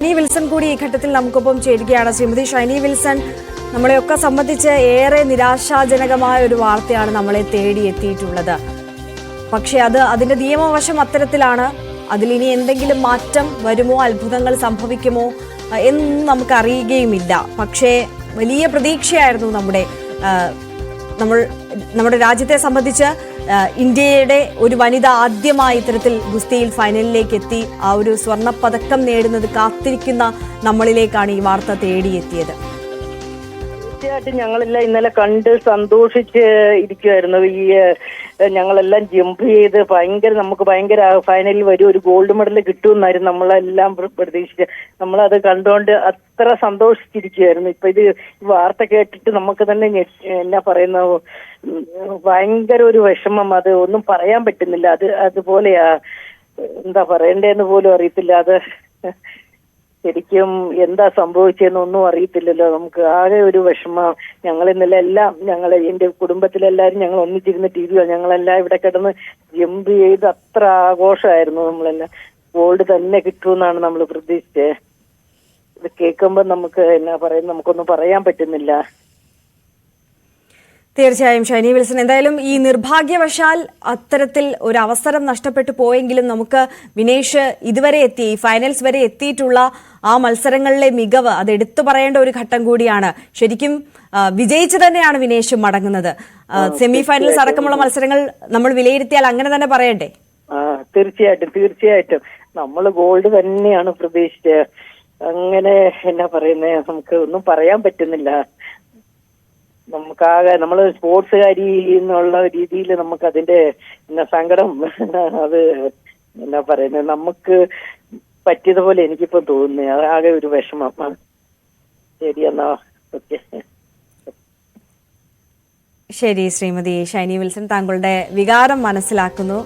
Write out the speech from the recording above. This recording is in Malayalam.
ഷൈനി വിൽസൺ കൂടി ഈ ഘട്ടത്തിൽ നമുക്കൊപ്പം ചേരുകയാണ്. ശ്രീമതി ഷൈനി വിൽസൺ, നമ്മളെയൊക്കെ സംബന്ധിച്ച് ഏറെ നിരാശാജനകമായ ഒരു വാർത്തയാണ് നമ്മളെ തേടിയെത്തിയിട്ടുള്ളത്. പക്ഷെ അതിന്റെ നിയമവശം അത്തരത്തിലാണ്. അതിലിനി എന്തെങ്കിലും മാറ്റം വരുമോ, അത്ഭുതങ്ങൾ സംഭവിക്കുമോ എന്നും നമുക്ക് അറിയുകയുമില്ല. പക്ഷേ വലിയ പ്രതീക്ഷയായിരുന്നു നമ്മുടെ രാജ്യത്തെ സംബന്ധിച്ച്. ഇന്ത്യയുടെ ഒരു വനിത ആദ്യമായി ഇത്തരത്തിൽ ഗുസ്തിയിൽ ഫൈനലിലേക്ക് എത്തി. ആ ഒരു സ്വർണ്ണപ്പതക്കം നേടുന്നത് കാത്തിരിക്കുന്ന നമ്മളിലേക്കാണ് ഈ വാർത്ത തേടിയെത്തിയത്. തീർച്ചയായിട്ടും ഞങ്ങളെല്ലാം ഇന്നലെ കണ്ട് സന്തോഷിച്ച് ഇരിക്കുമായിരുന്നു. ഞങ്ങളെല്ലാം ജമ്പ് ചെയ്ത് നമുക്ക് ഭയങ്കര ഫൈനലിൽ വരും, ഒരു ഗോൾഡ് മെഡൽ കിട്ടുമെന്നായിരുന്നു നമ്മളെല്ലാം പ്രതീക്ഷിച്ച്. നമ്മളത് കണ്ടുകൊണ്ട് അത്ര സന്തോഷിച്ചിരിക്കുമായിരുന്നു. ഇപ്പൊ ഇത് വാർത്ത കേട്ടിട്ട് നമുക്ക് തന്നെ എന്നാ പറയുന്ന ഭയങ്കര ഒരു വിഷമം. അത് ഒന്നും പറയാൻ പറ്റുന്നില്ല. അതുപോലെയാ, എന്താ പറയണ്ടേന്ന് പോലും അറിയത്തില്ല. അത് ശരിക്കും എന്താ സംഭവിച്ചതെന്നൊന്നും അറിയത്തില്ലല്ലോ. നമുക്ക് ആകെ ഒരു വിഷമം. ഞങ്ങൾ ഇന്നലെ എന്റെ കുടുംബത്തിലെല്ലാരും ഞങ്ങൾ ഒന്നിച്ചിരുന്ന് ടിവിയോ ഞങ്ങളെല്ലാം ഇവിടെ കിടന്ന് ജമ്പ് ചെയ്ത് അത്ര ആഘോഷമായിരുന്നു. നമ്മളെല്ലാം ഗോൾഡ് തന്നെ കിട്ടുമെന്നാണ് നമ്മൾ പ്രതീക്ഷിച്ചത്. ഇത് കേൾക്കുമ്പോൾ നമുക്ക് എന്നാ പറയുന്നത്, നമുക്കൊന്നും പറയാൻ പറ്റുന്നില്ല. തീർച്ചയായും ഷൈനി വിൽസൺ, എന്തായാലും ഈ നിർഭാഗ്യവശാൽ അത്തരത്തിൽ ഒരു അവസരം നഷ്ടപ്പെട്ടു പോയെങ്കിലും നമുക്ക് വിനേഷ് ഇതുവരെ എത്തി, ഈ ഫൈനൽസ് വരെ എത്തിയിട്ടുള്ള ആ മത്സരങ്ങളിലെ മികവ് അത് എടുത്തു പറയേണ്ട ഒരു ഘട്ടം കൂടിയാണ്. ശരിക്കും വിജയിച്ചു തന്നെയാണ് വിനേഷ് മടങ്ങുന്നത്. സെമി ഫൈനൽസ് അടക്കമുള്ള മത്സരങ്ങൾ നമ്മൾ വിലയിരുത്തിയാൽ അങ്ങനെ തന്നെ പറയണ്ടേ? തീർച്ചയായിട്ടും നമ്മൾ ഗോൾഡ് തന്നെയാണ് പ്രതീക്ഷിച്ചത്. അങ്ങനെ എന്നാ പറയുന്നേ, നമുക്ക് ഒന്നും പറയാൻ പറ്റുന്നില്ല. നമുക്കാകെ നമ്മള് സ്പോർട്സുകാരി എന്നുള്ള രീതിയിൽ നമുക്ക് അതിന്റെ സങ്കടം അത് എന്നാ പറയുന്നത്, നമുക്ക് പറ്റിയതുപോലെ എനിക്കിപ്പോ തോന്നുന്നു. ആകെ ഒരു വിഷമം. ശരി എന്നാ, ഓക്കെ. ശരി ശ്രീമതി ഷൈനി വിൽസൺ, താങ്കളുടെ വികാരം മനസ്സിലാക്കുന്നു.